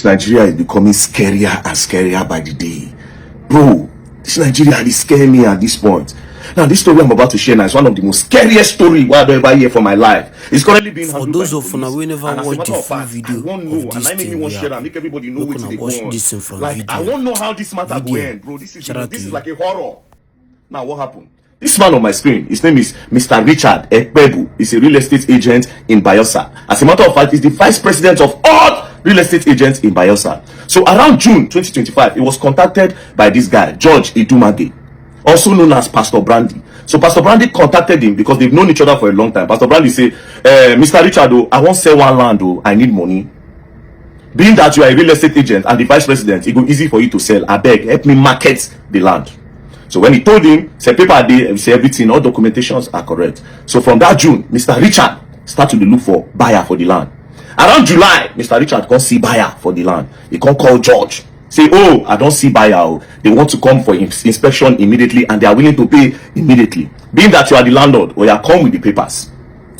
Nigeria is becoming scarier and scarier by the day. Bro, this Nigeria is scaring me at this point. Now, this story I'm about to share now is one of the most scariest stories I've ever heard for my life. It's currently being for those of you who never watched the full video of this thing, make everybody know what they watch this thing from like, video. I won't know how this matter will end, bro. This is like a horror. Now, what happened? This man on my screen, his name is Mr. Richard Ekpebu. He's a real estate agent in Bayelsa. As a matter of fact, he's the vice president of all real estate agents in Bayelsa. So around June 2025, he was contacted by this guy, George Idumage, also known as Pastor Brandy. So Pastor Brandy contacted him because they've known each other for a long time. Pastor Brandy said, Mr. Richard, I want to sell one land, I need money. Being that you are a real estate agent and the vice president, it go easy for you to sell. I beg, help me market the land. So when he told him, say paper day, say everything, all documentations are correct. So from that June, Mr. Richard started to look for buyer for the land. Around July, Mr. Richard can't see buyer for the land. He can't call George. Say, oh, I don't see buyer. They want to come for inspection immediately and they are willing to pay immediately. Being that you are the landlord, or you are come with the papers.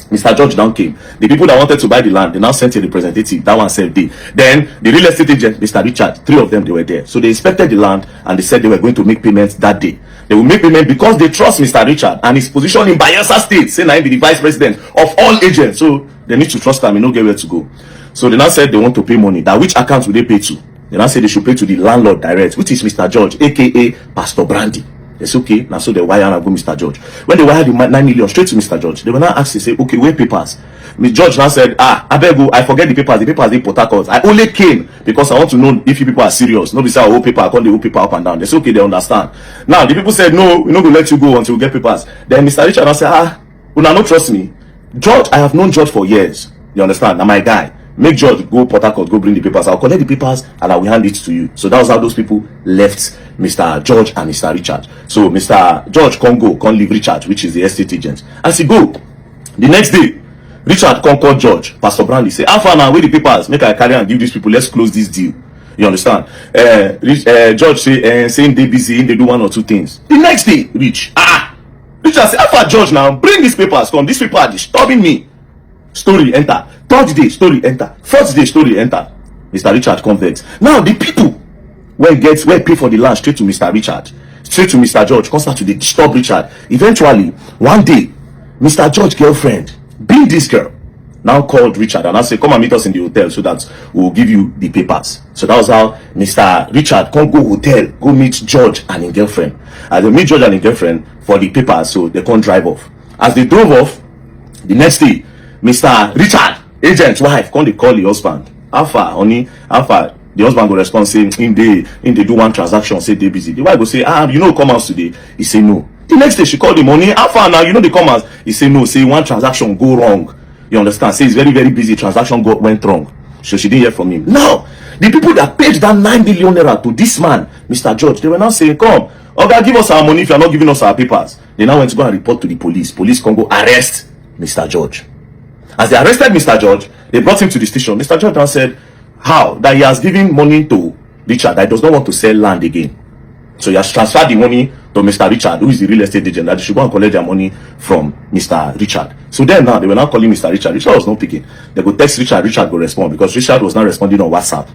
Mr. George now came. The people that wanted to buy the land, they now sent a representative. That one said they. Then the real estate agent, Mr. Richard, 3 of them, they were there. So they inspected the land and they said they were going to make payments that day. They will make payment because they trust Mr. Richard and his position in Bayelsa State, saying I be the vice president of all agents. So they need to trust him and know get where to go. So they now said they want to pay money. That which account will they pay to? They now said they should pay to the landlord direct, which is Mr. George, aka Pastor Brandy. They say, okay, now so they wire and go Mr. George. When they wired the 9 million straight to Mr. George, they were now asked to say, okay, where papers? Mr. George now said, I beg you, I forget the papers. The papers in Port Harcourt. I only came because I want to know if you people are serious. Nobody say, oh, paper, I call the whole paper up and down. They say, okay, they understand. Now, the people said, no, we're not going to let you go until we get papers. Then Mr. Richard now said, you now don't trust me. George, I have known George for years. You understand? Now, my guy. Make George go Port Harcourt, go bring the papers. I'll collect the papers and I will hand it to you. So that was how those people left Mr. George and Mr. Richard. So Mr. George can't leave Richard, which is the estate agent. As he go, the next day, Richard can't call George. Pastor Brandy say, how far now, where the papers? Make I carry and give these people, let's close this deal. You understand? George say, saying they busy, they do 1 or 2 things. The next day, Richard say, how far George now, bring these papers, come. These people are disturbing me. Story enter. 3rd day, story enter. 4th day, story enter. Mr. Richard convex. Now the people when pay for the land straight to Mr. Richard, straight to Mr. George, come start to disturb Richard. Eventually, one day, Mr. George's girlfriend, being this girl, now called Richard and I say, come and meet us in the hotel so that we'll give you the papers. So that was how Mr. Richard can't go hotel, go meet George and his girlfriend. As they meet George and his girlfriend for the papers, so they can't drive off. As they drove off, the next day, Mr. Richard, agent's wife, come they call the husband. How far, honey? How far? The husband will respond saying, in they do one transaction, say they busy. The wife will say, you know come house today. He say no. The next day she called him, honey, how far now? You know they come house. He say no, say one transaction go wrong. You understand? Say it's very, very busy. Transaction went wrong. So she didn't hear from him. Now, the people that paid that 9 million naira to this man, Mr. George, they were now saying, come, okay, give us our money if you're not giving us our papers. They now went to go and report to the police. Police can go arrest Mr. George. As they arrested Mr. George, they brought him to the station. Mr. George now said, how? That he has given money to Richard, that he does not want to sell land again. So he has transferred the money to Mr. Richard, who is the real estate agent, that they should go and collect their money from Mr. Richard. So then now, they were now calling Mr. Richard. Richard was not picking. They go text Richard, Richard will respond, because Richard was not responding on WhatsApp.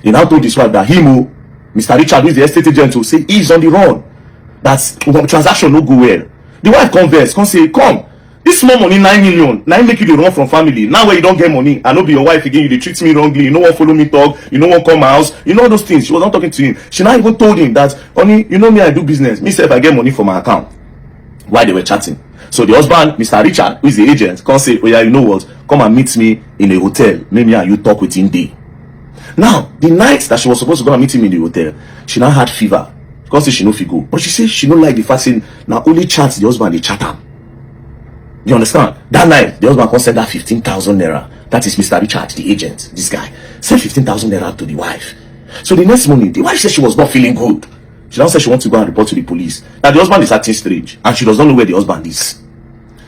He now told his wife that Mr. Richard, who is the estate agent, will say he's on the run. That's transaction no go well. The wife converse, come say, come. This small money, 9 million, now make you the run from family. Now where you don't get money, I know be your wife again, you treat me wrongly, you no one follow me talk, you no one come my house, you know all those things. She was not talking to him. She now even told him that, honey, you know me, I do business. Me say if I get money from my account. While they were chatting. So the husband, Mr. Richard, who is the agent, can say, oh yeah, you know what? Come and meet me in a hotel. Maybe and you talk with him day. Now, the night that she was supposed to go and meet him in the hotel, she now had fever. Because she no fit go. But she said she don't like the fact saying, now only chats the husband, they chat him. You understand? That night, the husband send her 15,000 naira. That is Mr. Richard, the agent, this guy. Send 15,000 naira to the wife. So the next morning, the wife said she was not feeling good. She now said she wants to go and report to the police. Now the husband is acting strange, and she does not know where the husband is.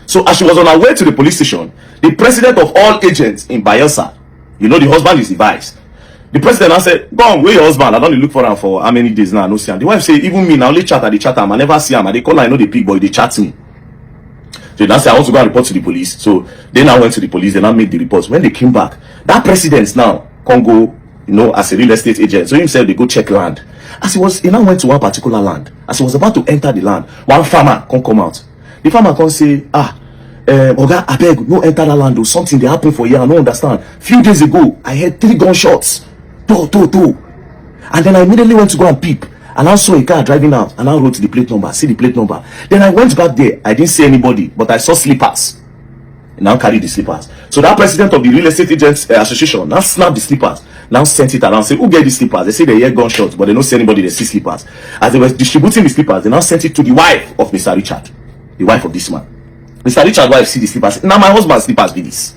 So as she was on her way to the police station, the president of all agents in Bayelsa, you know the husband is the vice. The president now said, go on, where your husband? I don't look for him for how many days now, I no see him. The wife said, even me, now only chat, I chat him, I never see him. And they call, I know the big boy, they chat me. So they now say, I want to go and report to the police. So they now went to the police, they now made the reports. When they came back, that president now can go you know, as a real estate agent. So himself, they go check land. As he now went to one particular land. As he was about to enter the land, one farmer come out. The farmer come say, Oga, abeg, no enter that land. Or something they happen for here. I don't understand. Few days ago, I heard 3 gunshots. Two. And then I immediately went to go and peep. And I saw a car driving out. And I wrote the plate number. See the plate number. Then I went back there. I didn't see anybody, but I saw slippers. And now carry the slippers. So that president of the Real Estate Agents Association now snapped the slippers. Now sent it around. Say, who get the slippers? They say they hear gunshots, but they don't see anybody. They see slippers. As they were distributing the slippers, they now sent it to the wife of Mr. Richard, the wife of this man. Mr. Richard's wife see the slippers. Now my husband's slippers be this.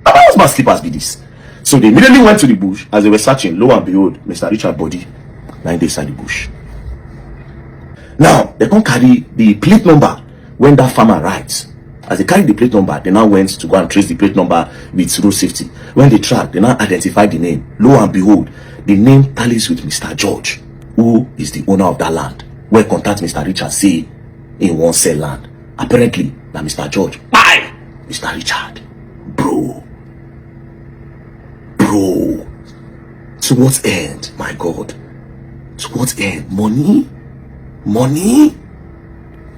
Now my husband's slippers be this. So they immediately went to the bush. As they were searching, lo and behold, Mr. Richard's body lying inside the bush. Now they can't carry the plate number when that farmer rides. As they carried the plate number, they now went to go and trace the plate number with road safety. When they tracked, they now identified the name. Lo and behold, the name tallies with Mr. George, who is the owner of that land. Where contact Mr. Richard say in one sell land. Apparently, now Mr. George, bye! Mr. Richard, bro. To what end, my God? To what end? Money?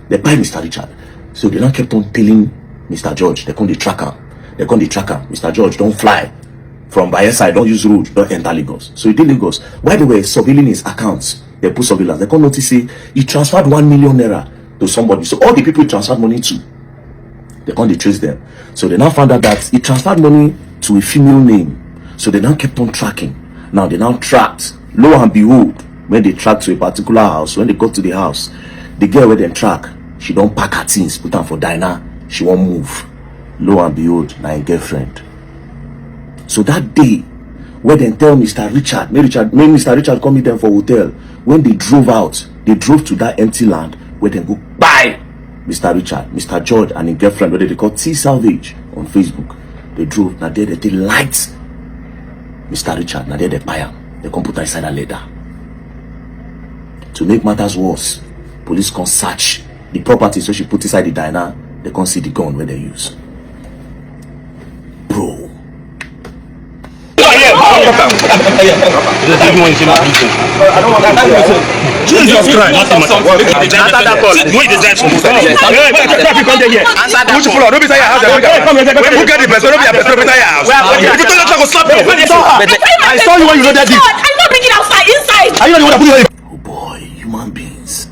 They buy Mr. Richard. So they now kept on telling Mr. George, they come the tracker. Mr. George, don't fly from Bayelsa, don't use road, don't enter Lagos. So he did Lagos. While they were surveilling his accounts, they put surveillance. They come notice say he transferred 1 million naira to somebody. So all the people he transferred money to, they can't trace them. So they now found out that he transferred money to a female name. So they now kept on tracking. Now they now tracked. Lo and behold, when they tracked to a particular house, when they got to the house, the girl where they track, she don't pack her things, put them for diner. She won't move. Lo and behold, my girlfriend. So that day, when they tell Mr. Richard, may Mr. Richard come meet them for hotel. When they drove out, they drove to that empty land where they go buy Mr. Richard, Mr. George, and his girlfriend, where they call T Salvage on Facebook. They drove. Now there they light Mr. Richard. Now there they buy him. They come put inside a leather. To make matters worse, police can search the property, so she put inside the diner. They can't see the gun where they use. Bro. Jesus Christ. Answer that call. Who is the drive from traffic come there here. Who pull out? Don't be say your house. Who get the person? Don't be a person beside your house. If you tell us I go slap you. I saw you when you know that. I'm not bringing outside, inside. Are you the one that put it? Oh boy, human beings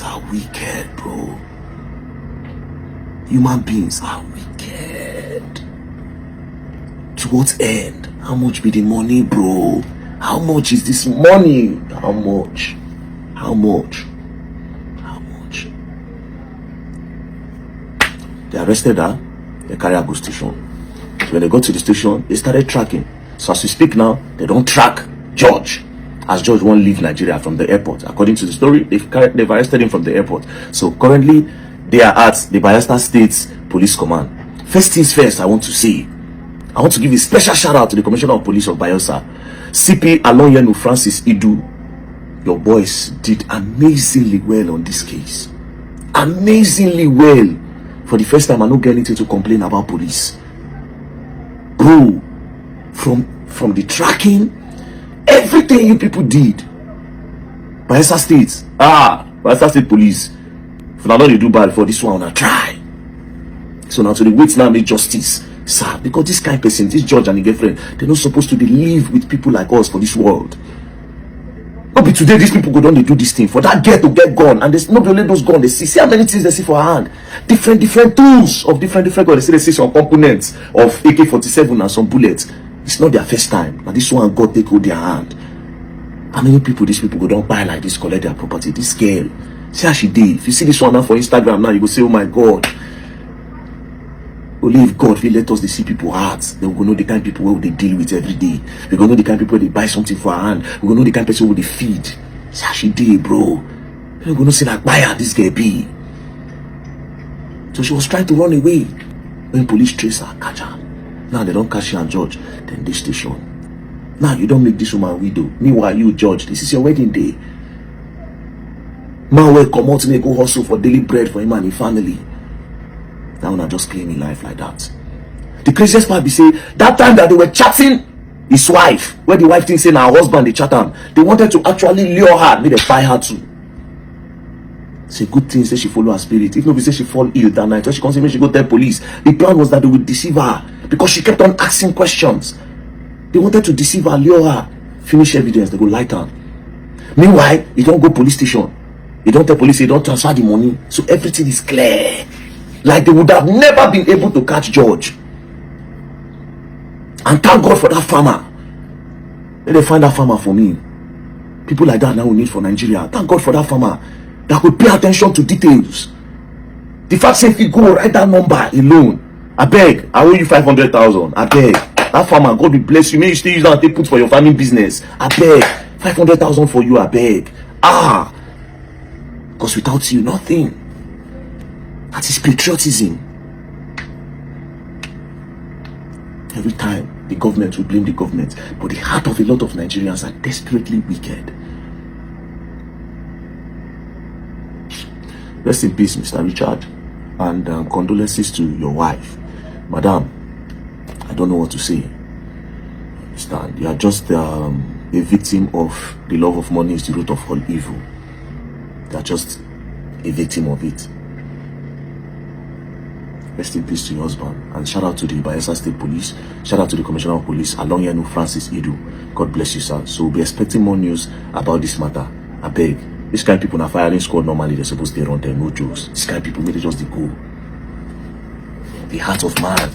are wicked, bro. Human beings are wicked. To what end? How much be the money, bro? How much is this money? How much? They arrested her. They carry her to station. So when they got to the station, they started tracking. So as we speak now, they don't track George, as George won't leave Nigeria from the airport. According to the story, they've arrested him from the airport. So currently, they are at the Bayelsa State Police Command. First things first, I want to give a special shout out to the Commissioner of Police of Bayelsa, CP Alonyenu Francis Idu. Your boys did amazingly well on this case. Amazingly well. For the first time, I don't get anything to complain about police. Bro, from the tracking, everything you people did. Bayelsa State Police. If I know they do bad for this one, I try. So now to the wait now make justice, sir. Because this kind of person, this judge and his girlfriend, they're not supposed to live with people like us for this world. Not be today these people go down, they do this thing for that girl to get gone, and there's not only those guns they see how many things they see for her hand, different tools of different guns. They see some components of AK-47 and some bullets. It's not their first time. Now this one God take hold their hand. How many people these people go down buy like this, collect their property? This girl, see how she did. If you see this one now for Instagram now, you go say, oh my God. Only if God will let us see people hearts, then we will know the kind of people who they deal with every day. We will know the kind of people they buy something for her hand. We will know the kind of person who they feed. See how she did, bro. We will not say like, buy her, this girl be. So she was trying to run away. When police trace her, catch her. Now they don't catch her and judge. Then they station. Now you don't make this woman widow. Meanwhile, you judge. This is your wedding day. Man will come out and go hustle for daily bread for him and his family. Now one just claiming life like that. The craziest part be say that time that they were chatting his wife, where the wife thinks say now her husband they chat am, they wanted to actually lure her, make they buy her too. It's a good thing say she follow her spirit. If nobody say she fall ill that night, when she comes in, she go tell police. The plan was that they would deceive her because she kept on asking questions. They wanted to deceive her, lure her, finish evidence, they go light her. Meanwhile, you don't go police station. You don't tell police, you don't transfer the money. So everything is clear. Like they would have never been able to catch George. And thank God for that farmer. Let them find that farmer for me. People like that now we need for Nigeria. Thank God for that farmer that could pay attention to details. The fact say if you go write that number alone, I beg, I owe you 500,000. I beg. That farmer, God will bless you. May you still use that and take put for your farming business. I beg. 500,000 for you, I beg. Because without you, nothing. That is patriotism. Every time the government will blame the government, but the heart of a lot of Nigerians are desperately wicked. Rest in peace, Mr. Richard, and condolences to your wife. Madam, I don't know what to say. Understand? You are just a victim of the love of money is the root of all evil. You are just a victim of it. Rest in peace to your husband, and shout out to the Bayelsa State Police, shout out to the Commissioner of Police, Alongyanu Francis Idu. God bless you, sir. So we'll be expecting more news about this matter. I beg. This kind of people in a firing squad normally they're supposed to run them, no jokes. This kind of people maybe just the go. The heart of man.